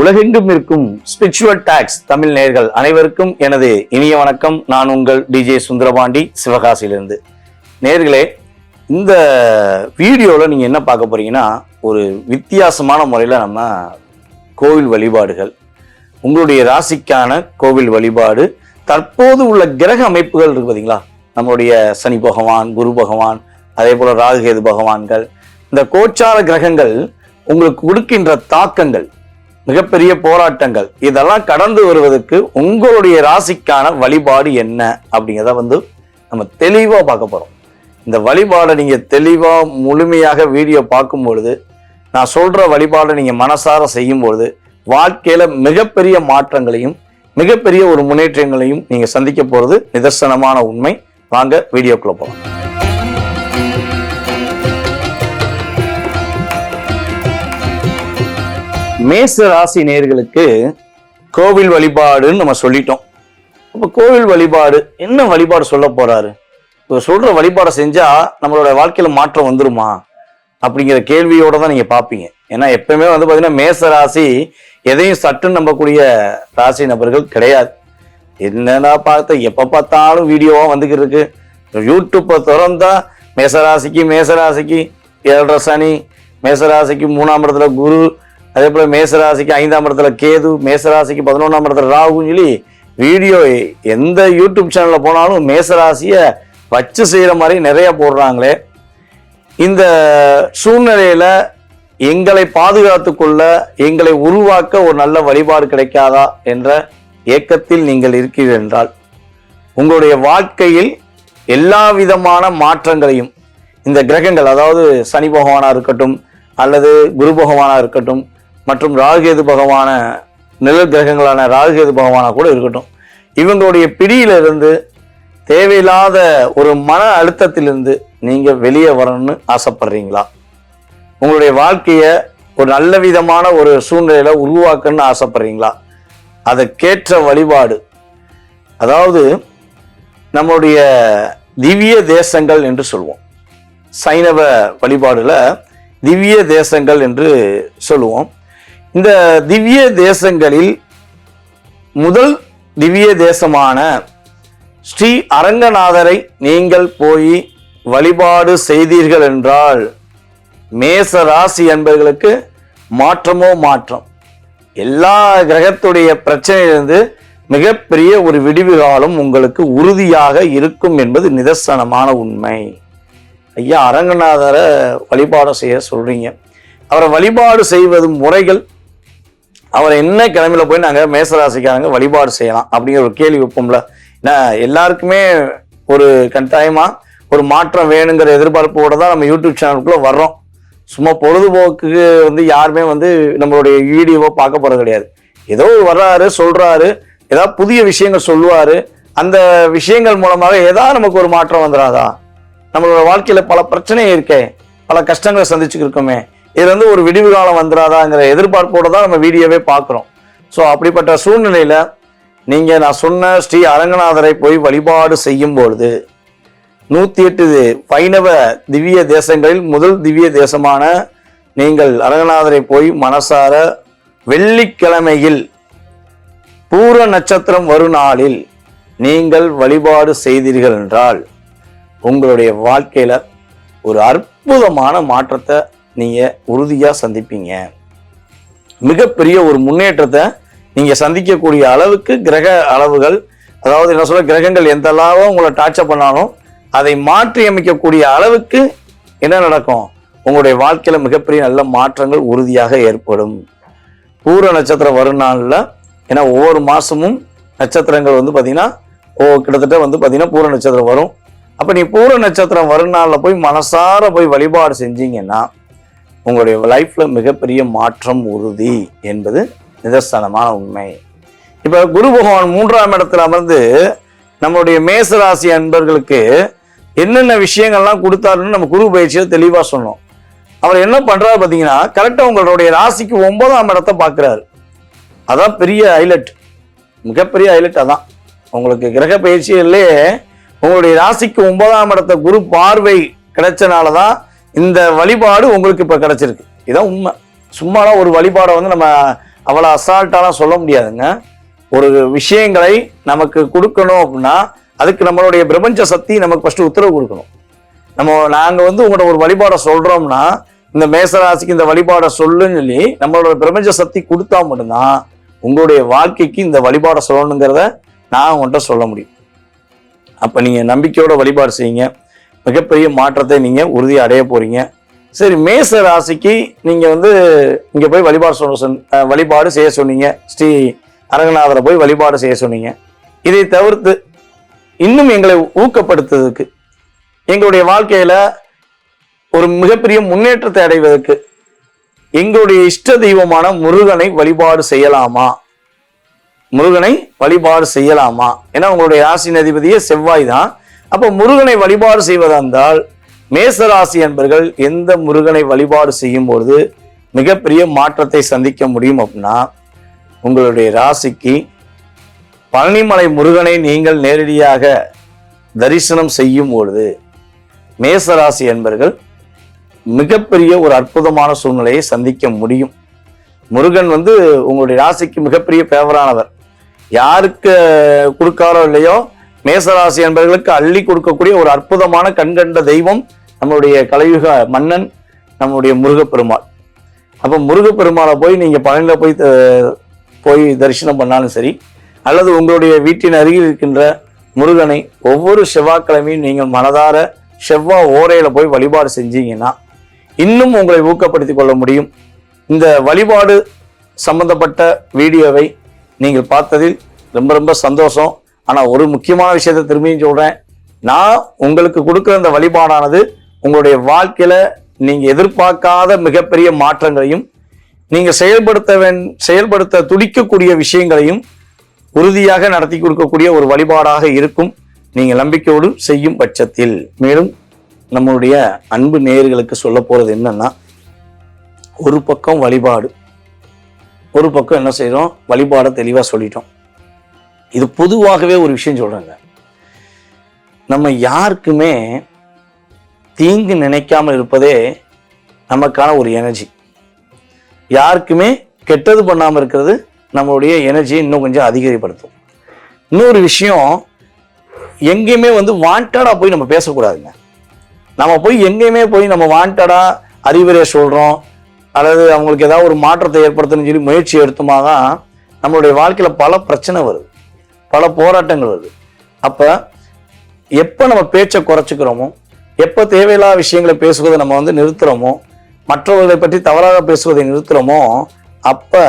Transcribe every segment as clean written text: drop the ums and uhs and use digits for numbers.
உலகெங்கும் இருக்கும் spiritual tax Tamil நேயர்கள் அனைவருக்கும் எனது இனிய வணக்கம். நான் உங்கள் டிஜே சுந்தரபாண்டி, சிவகாசியிலிருந்து. நேயர்களே, இந்த வீடியோவில் நீங்கள் என்ன பார்க்க போறீங்கன்னா, ஒரு வித்தியாசமான முறையில் நம்ம கோவில் வழிபாடுகள், உங்களுடைய ராசிக்கான கோவில் வழிபாடு, தற்போது உள்ள கிரக அமைப்புகள் இருக்கு பார்த்தீங்களா, நம்மளுடைய சனி பகவான், குரு பகவான், அதே போல ராகுகேது பகவான்கள், இந்த கோச்சார கிரகங்கள் உங்களுக்கு கொடுக்கின்ற தாக்கங்கள், மிகப்பெரிய போராட்டங்கள், இதெல்லாம் கடந்து வருவதற்கு உங்களுடைய ராசிக்கான வழிபாடு என்ன அப்படிங்கிறத நம்ம தெளிவா பார்க்க போறோம். இந்த வழிபாடை நீங்க தெளிவா முழுமையாக வீடியோ பார்க்கும் பொழுது, நான் சொல்ற வழிபாடை நீங்க மனசார செய்யும் பொழுது வாழ்க்கையில மிகப்பெரிய மாற்றங்களையும் மிகப்பெரிய ஒரு முன்னேற்றங்களையும் நீங்க சந்திக்க போறது நிதர்சனமான உண்மை. வாங்க வீடியோக்குள்ள போகலாம். மேச ராசி நேயர்களுக்கு கோவில் வழிபாடுன்னு நம்ம சொல்லிட்டோம். அப்ப கோவில் வழிபாடு என்ன வழிபாடு சொல்ல போறாரு? சொல்ற வழிபாடை செஞ்சா நம்மளோட வாழ்க்கையில மாற்றம் வந்துருமா அப்படிங்கிற கேள்வியோட தான் நீங்க பார்ப்பீங்க. ஏன்னா எப்பவுமே பாத்தீங்கன்னா மேச ராசி எதையும் சட்டுன்னு நம்பக்கூடிய ராசி நபர்கள் கிடையாது. என்னடா பார்த்த எப்ப பார்த்தாலும் வீடியோவா வந்துக்கிட்டு இருக்கு. யூடியூப்பை திறந்தா மேசராசிக்கு 7.5 சனி, மேசராசிக்கு 3ஆம் இடத்துல குரு, அதே போல மேசராசிக்கு 5ஆம் இடத்துல கேது, மேசராசிக்கு 11ஆம் இடத்துல ராகுன்னு சொல்லி வீடியோ எந்த யூடியூப் சேனல்ல போனாலும் மேசராசிய வச்சு செய்யற மாதிரி நிறைய போடுறாங்களே. இந்த சூழ்நிலையில எங்களை பாதுகாத்து கொள்ள, எங்களை உருவாக்க ஒரு நல்ல வழிபாடு கிடைக்காதா என்ற ஏக்கத்தில் நீங்கள் இருக்கிறீர்கள் என்றால், உங்களுடைய வாழ்க்கையில் எல்லா விதமான மாற்றங்களையும் இந்த கிரகங்கள், அதாவது சனி பகவானா இருக்கட்டும் அல்லது குரு பகவானா இருக்கட்டும் மற்றும் ராகுகேது பகவான, நிழல் கிரகங்களான ராகுகேது பகவானா கூட இருக்கட்டும், இவங்களுடைய பிடியிலிருந்து, தேவையில்லாத ஒரு மன அழுத்தத்திலிருந்து நீங்க வெளியே வரணும்னு ஆசைப்படுறீங்களா? உங்களுடைய வாழ்க்கைய ஒரு நல்ல விதமான ஒரு சூழ்நிலையில உருவாக்கணும்னு ஆசைப்படுறீங்களா? அதற்கேற்ற வழிபாடு, அதாவது நம்முடைய திவ்ய தேசங்கள் என்று சொல்லுவோம். சைனவ வழிபாடுல திவ்ய தேசங்கள் என்று சொல்லுவோம். இந்த திவ்ய தேசங்களில் முதல் திவ்ய தேசமான ஸ்ரீ அரங்கநாதரை நீங்கள் போய் வழிபாடு செய்தீர்கள் என்றால், மேச ராசி என்பவர்களுக்கு மாற்றமோ மாற்றம். எல்லா கிரகத்துடைய பிரச்சனையிலிருந்து மிகப்பெரிய ஒரு விடிவு காலம் உங்களுக்கு உறுதியாக இருக்கும் என்பது நிதர்சனமான உண்மை. ஐயா, அரங்கநாதரை வழிபாடு செய்ய சொல்றீங்க. அவரை வழிபாடு செய்வது முறைகள், அவரை என்ன கிழமையில போய் நாங்கள் மேசராசிக்காரங்க வழிபாடு செய்யலாம் அப்படிங்கிற ஒரு கேள்வி வைப்போம்ல. ஏன்னா எல்லாருக்குமே ஒரு கட்டாயமா ஒரு மாற்றம் வேணுங்கிற எதிர்பார்ப்போட தான் நம்ம யூடியூப் சேனலுக்குள்ள வர்றோம். சும்மா பொழுதுபோக்குக்கு யாருமே நம்மளுடைய வீடியோவை பார்க்க போறது கிடையாது. ஏதோ வர்றாரு, சொல்றாரு, ஏதாவது புதிய விஷயங்கள் சொல்லுவாரு, அந்த விஷயங்கள் மூலமாக ஏதாவது நமக்கு ஒரு மாற்றம் வந்துடாதா? நம்மளோட வாழ்க்கையில பல பிரச்சனை இருக்கே, பல கஷ்டங்களை சந்திச்சுட்டு இருக்கோமே, இதுல ஒரு விடிவு காலம் வந்துடாதாங்கிற எதிர்பார்ப்போட தான் நம்ம வீடியோவே பார்க்கிறோம். ஸோ அப்படிப்பட்ட சூழ்நிலையில நீங்க நான் சொன்ன ஸ்ரீ அரங்கநாதரை போய் வழிபாடு செய்யும் பொழுது 108 வைணவ திவ்ய தேசங்களில் முதல் திவ்ய தேசமான நீங்கள் அரங்கநாதரை போய் மனசார வெள்ளிக்கிழமையில் பூர நட்சத்திரம் வரும் நாளில் நீங்கள் வழிபாடு செய்தீர்கள் என்றால், உங்களுடைய வாழ்க்கையில ஒரு அற்புதமான மாற்றத்தை நீங்க உறுதியா சந்திப்பீங்க. மிகப்பெரிய ஒரு முன்னேற்றத்தை நீங்க சந்திக்கக்கூடிய அளவுக்கு கிரக அளவுகள், அதாவது என்ன சொல்ல, கிரகங்கள் எந்த அளவு உங்களை டார்ச்சர் பண்ணாலும் அதை மாற்றி அமைக்கக்கூடிய அளவுக்கு என்ன நடக்கும்? உங்களுடைய வாழ்க்கையில மிகப்பெரிய நல்ல மாற்றங்கள் உறுதியாக ஏற்படும். பூர நட்சத்திரம் வரும் நாள்ல, ஏன்னா ஒவ்வொரு மாசமும் நட்சத்திரங்கள் பாத்தீங்கன்னா கிட்டத்தட்ட பாத்தீங்கன்னா பூர நட்சத்திரம் வரும். அப்ப நீ பூர நட்சத்திரம் வரும் நாள்ல போய் மனசார போய் வழிபாடு செஞ்சீங்கன்னா உங்களுடைய லைஃப்ல மிகப்பெரிய மாற்றம் உறுதி என்பது நிதர்சனமான உண்மை. இப்ப குரு பகவான் 3ஆம் இடத்துல அமர்ந்து நம்மளுடைய மேசராசி அன்பர்களுக்கு என்னென்ன விஷயங்கள்லாம் கொடுத்தாருன்னு நம்ம குரு பயிற்சியை தெளிவா சொன்னோம். அவர் என்ன பண்றாரு பாத்தீங்கன்னா, கரெக்டா உங்களுடைய ராசிக்கு 9ஆம் இடத்தை பாக்குறாரு. அதான் பெரிய ஹைலைட், மிகப்பெரிய ஹைலைட். அதான் உங்களுக்கு கிரக பயிற்சியிலே உங்களுடைய ராசிக்கு 9ஆம் இடத்த குரு பார்வை கிடைச்சனாலதான் இந்த வழிபாடு உங்களுக்கு இப்ப கிடைச்சிருக்கு. இதான் உண்மை. சும்மாலாம் ஒரு வழிபாடை நம்ம அவ்வளோ அசால்ட்டாலாம் சொல்ல முடியாதுங்க. ஒரு விஷயங்களை நமக்கு கொடுக்கணும் அப்படின்னா அதுக்கு நம்மளுடைய பிரபஞ்ச சக்தி நமக்கு ஃபர்ஸ்ட் உத்தரவு கொடுக்கணும். நாங்கள் உங்களோட ஒரு வழிபாடை சொல்றோம்னா இந்த மேசராசிக்கு இந்த வழிபாடை சொல்லுன்னு சொல்லி நம்மளோட பிரபஞ்ச சக்தி கொடுத்தா மட்டும்தான் உங்களுடைய வாழ்க்கைக்கு இந்த வழிபாடை சொல்லணுங்கிறத நான் உங்கள்கிட்ட சொல்ல முடியும். அப்போ நீங்கள் நம்பிக்கையோட வழிபாடு செய்யுங்க, மிகப்பெரிய மாற்றத்தை நீங்கள் உறுதியாக அடைய போறீங்க. சரி, மேச ராசிக்கு நீங்கள் இங்கே போய் வழிபாடு செய்ய சொன்னீங்க, ஸ்ரீ அரங்கநாதரை போய் வழிபாடு செய்ய சொன்னீங்க. இதை தவிர்த்து இன்னும் எங்களை ஊக்கப்படுத்துறதுக்கு, எங்களுடைய வாழ்க்கையில ஒரு மிகப்பெரிய முன்னேற்றத்தை அடைவதற்கு எங்களுடைய இஷ்ட தெய்வமான முருகனை வழிபாடு செய்யலாமா? முருகனை வழிபாடு செய்யலாமா? ஏன்னா உங்களுடைய ராசி அதிபதியே செவ்வாய் தான். அப்போ முருகனை வழிபாடு செய்வதால் மேசராசி என்பர்கள் எந்த முருகனை வழிபாடு செய்யும் பொழுது மிகப்பெரிய மாற்றத்தை சந்திக்க முடியும் அப்படின்னா, உங்களுடைய ராசிக்கு பழனிமலை முருகனை நீங்கள் நேரடியாக தரிசனம் செய்யும் பொழுது மேசராசி என்பர்கள் மிகப்பெரிய ஒரு அற்புதமான சூழ்நிலையை சந்திக்க முடியும். முருகன் உங்களுடைய ராசிக்கு மிகப்பெரிய ஃபேவரானவர். யாருக்கு கொடுக்காரோ இல்லையோ மேசராசி என்பவர்களுக்கு அள்ளி கொடுக்கக்கூடிய ஒரு அற்புதமான கண்கண்ட தெய்வம் நம்மளுடைய கலியுக மன்னன் நம்மளுடைய முருகப்பெருமாள். அப்போ முருகப்பெருமாளை போய் நீங்க பழனியில போய் தரிசனம் பண்ணாலும் சரி, அல்லது உங்களுடைய வீட்டின் அருகில் இருக்கின்ற முருகனை ஒவ்வொரு செவ்வாய்க்கிழமையும் நீங்கள் மனதார செவ்வாய் ஓரையில போய் வழிபாடு செஞ்சீங்கன்னா இன்னும் உங்களை ஊக்கப்படுத்திக் கொள்ள முடியும். இந்த வழிபாடு சம்பந்தப்பட்ட வீடியோவை நீங்கள் பார்த்ததில் ரொம்ப ரொம்ப சந்தோஷம். ஆனா ஒரு முக்கியமான விஷயத்தை திரும்பியும் சொல்றேன், நான் உங்களுக்கு கொடுக்குற இந்த வழிபாடானது உங்களுடைய வாழ்க்கையில நீங்க எதிர்பார்க்காத மிகப்பெரிய மாற்றங்களையும், நீங்க செயல்படுத்த துடிக்கக்கூடிய விஷயங்களையும் உறுதியாக நடத்தி கொடுக்கக்கூடிய ஒரு வழிபாடாக இருக்கும், நீங்க நம்பிக்கையோடு செய்யும் பட்சத்தில். மேலும் நம்மளுடைய அன்பு நேயர்களுக்கு சொல்ல போறது என்னன்னா, ஒரு பக்கம் வழிபாடு, ஒரு பக்கம் என்ன செய்யறோம், வழிபாடை தெளிவா சொல்லிட்டோம். இது பொதுவாகவே ஒரு விஷயம் சொல்றேங்க, நம்ம யாருக்குமே தீங்கு நினைக்காமல் இருப்பதே நமக்கான ஒரு எனர்ஜி. யாருக்குமே கெட்டது பண்ணாமல் இருக்கிறது நம்மளுடைய எனர்ஜியை இன்னும் கொஞ்சம் அதிகரிப்படுத்தும். இன்னொரு விஷயம், எங்கேயுமே வாண்டடா போய் நம்ம பேசக்கூடாதுங்க. நம்ம போய் எங்கேயுமே போய் நம்ம வாண்டடா அறிவுரை சொல்றோம் அல்லது அவங்களுக்கு ஏதாவது ஒரு மாற்றத்தை ஏற்படுத்தணும்னு சொல்லி முயற்சி எடுத்துமா தான் நம்மளுடைய வாழ்க்கையில பல பிரச்சனை வருது, பல போராட்டங்கள் வருது. அப்ப எப்ப நம்ம பேச்சை குறைச்சிக்கிறோமோ, எப்ப தேவையில்லாத விஷயங்களை பேசுவதை நம்ம நிறுத்துறோமோ, மற்றவர்களை பற்றி தவறாக பேசுவதை நிறுத்துறோமோ, அப்ப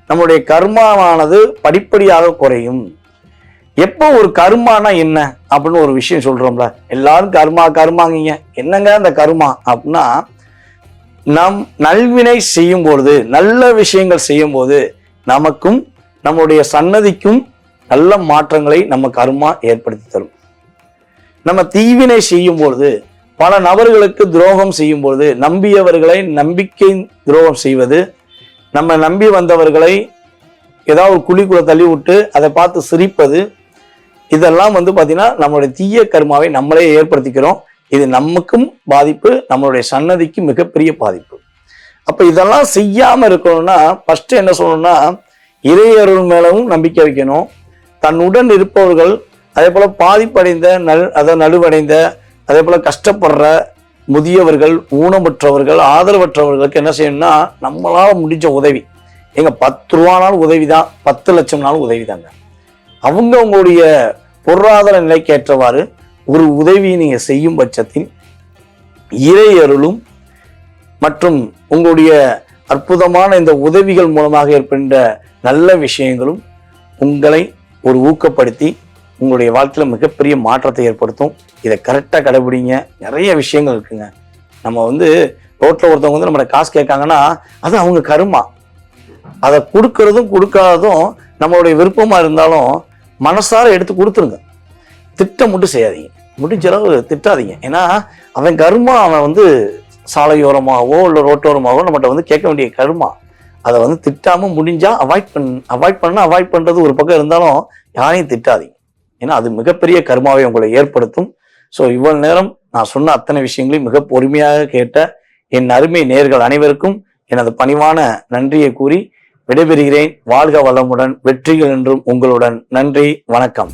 நம்மளுடைய கர்மாவானது படிப்படியாக குறையும். எப்போ ஒரு கர்மானா என்ன அப்படின்னு ஒரு விஷயம் சொல்றோம்ல, எல்லாரும் கர்மாங்கீங்க, என்னங்க அந்த கர்மா அப்படின்னா, நம் நல்வினை செய்யும் பொழுது, நல்ல விஷயங்கள் செய்யும் போது நமக்கும் நம்முடைய சன்னதிக்கும் நல்ல மாற்றங்களை நம்ம கர்மா ஏற்படுத்தி தரும். நம்ம தீவினை செய்யும் பொழுது, பல நபர்களுக்கு துரோகம் செய்யும் பொழுது, நம்பியவர்களை நம்பிக்கை துரோகம் செய்வது, நம்ம நம்பி வந்தவர்களை ஏதாவது குழிக்குள்ள தள்ளி விட்டு அதை பார்த்து சிரிப்பது, இதெல்லாம் பாத்தீங்கன்னா நம்மளுடைய தீய கர்மாவை நம்மளே ஏற்படுத்திக்கிறோம். இது நமக்கும் பாதிப்பு, நம்மளுடைய சன்னதிக்கு மிகப்பெரிய பாதிப்பு. அப்ப இதெல்லாம் செய்யாம இருக்கணும்னா ஃபர்ஸ்ட் என்ன சொல்லணும்னா, இறையருள் மேலவும் நம்பிக்கை வைக்கணும். தன்னுடன் இருப்பவர்கள், அதே போல பாதிப்படைந்த நடுவடைந்த, அதே போல கஷ்டப்படுற முதியவர்கள், ஊனமுற்றவர்கள், ஆதரவற்றவர்களுக்கு என்ன செய்யணும்னா, நம்மளால முடிஞ்ச உதவி, எங்க 10 ரூபானாலும் உதவி தான், 10 லட்சம்னாலும் உதவி தாங்க. அவங்க உங்களுடைய பொருளாதார நிலைக்கு ஏற்றவாறு ஒரு உதவியை நீங்க செய்யும் பட்சத்தில் இறை அருளும் மற்றும் உங்களுடைய அற்புதமான இந்த உதவிகள் மூலமாக ஏற்படுகின்ற நல்ல விஷயங்களும் உங்களை ஒரு ஊக்கப்படுத்தி உங்களுடைய வாழ்க்கையில மிகப்பெரிய மாற்றத்தை ஏற்படுத்தும். இதை கரெக்டா கடைபிடிங்க. நிறைய விஷயங்கள் இருக்குங்க. நம்ம ரோட்ல ஒருத்தவங்க நம்மளோட காசு கேட்காங்கன்னா அது அவங்க கருமா. அதை கொடுக்கறதும் கொடுக்காததும் நம்மளுடைய விருப்பமா இருந்தாலும் மனசார எடுத்து கொடுத்துருங்க. திட்டம் மட்டும் செய்யாதீங்க, முடிஞ்ச அளவு திட்டாதீங்க. ஏன்னா அவன் கருமா, அவன் சாலையோரமாகவோ இல்லை ரோட்டோரமாகவோ நம்மகிட்ட கேட்க வேண்டிய கருமா. அதை திட்டாம முடிஞ்சா அவாய்ட் பண்றது ஒரு பக்கம் இருந்தாலும் யாரையும் திட்டாதீங்க. ஏன்னா அது மிகப்பெரிய கர்மாவை உங்களை ஏற்படுத்தும். ஸோ இவ்வளவு நேரம் நான் சொன்ன அத்தனை விஷயங்களையும் மிக பொறுமையாக கேட்ட என் அருமை நேயர்கள் அனைவருக்கும் எனது பணிவான நன்றியை கூறி விடைபெறுகிறேன். வாழ்க வளமுடன், வெற்றிகள் என்றும் உங்களுடன். நன்றி, வணக்கம்.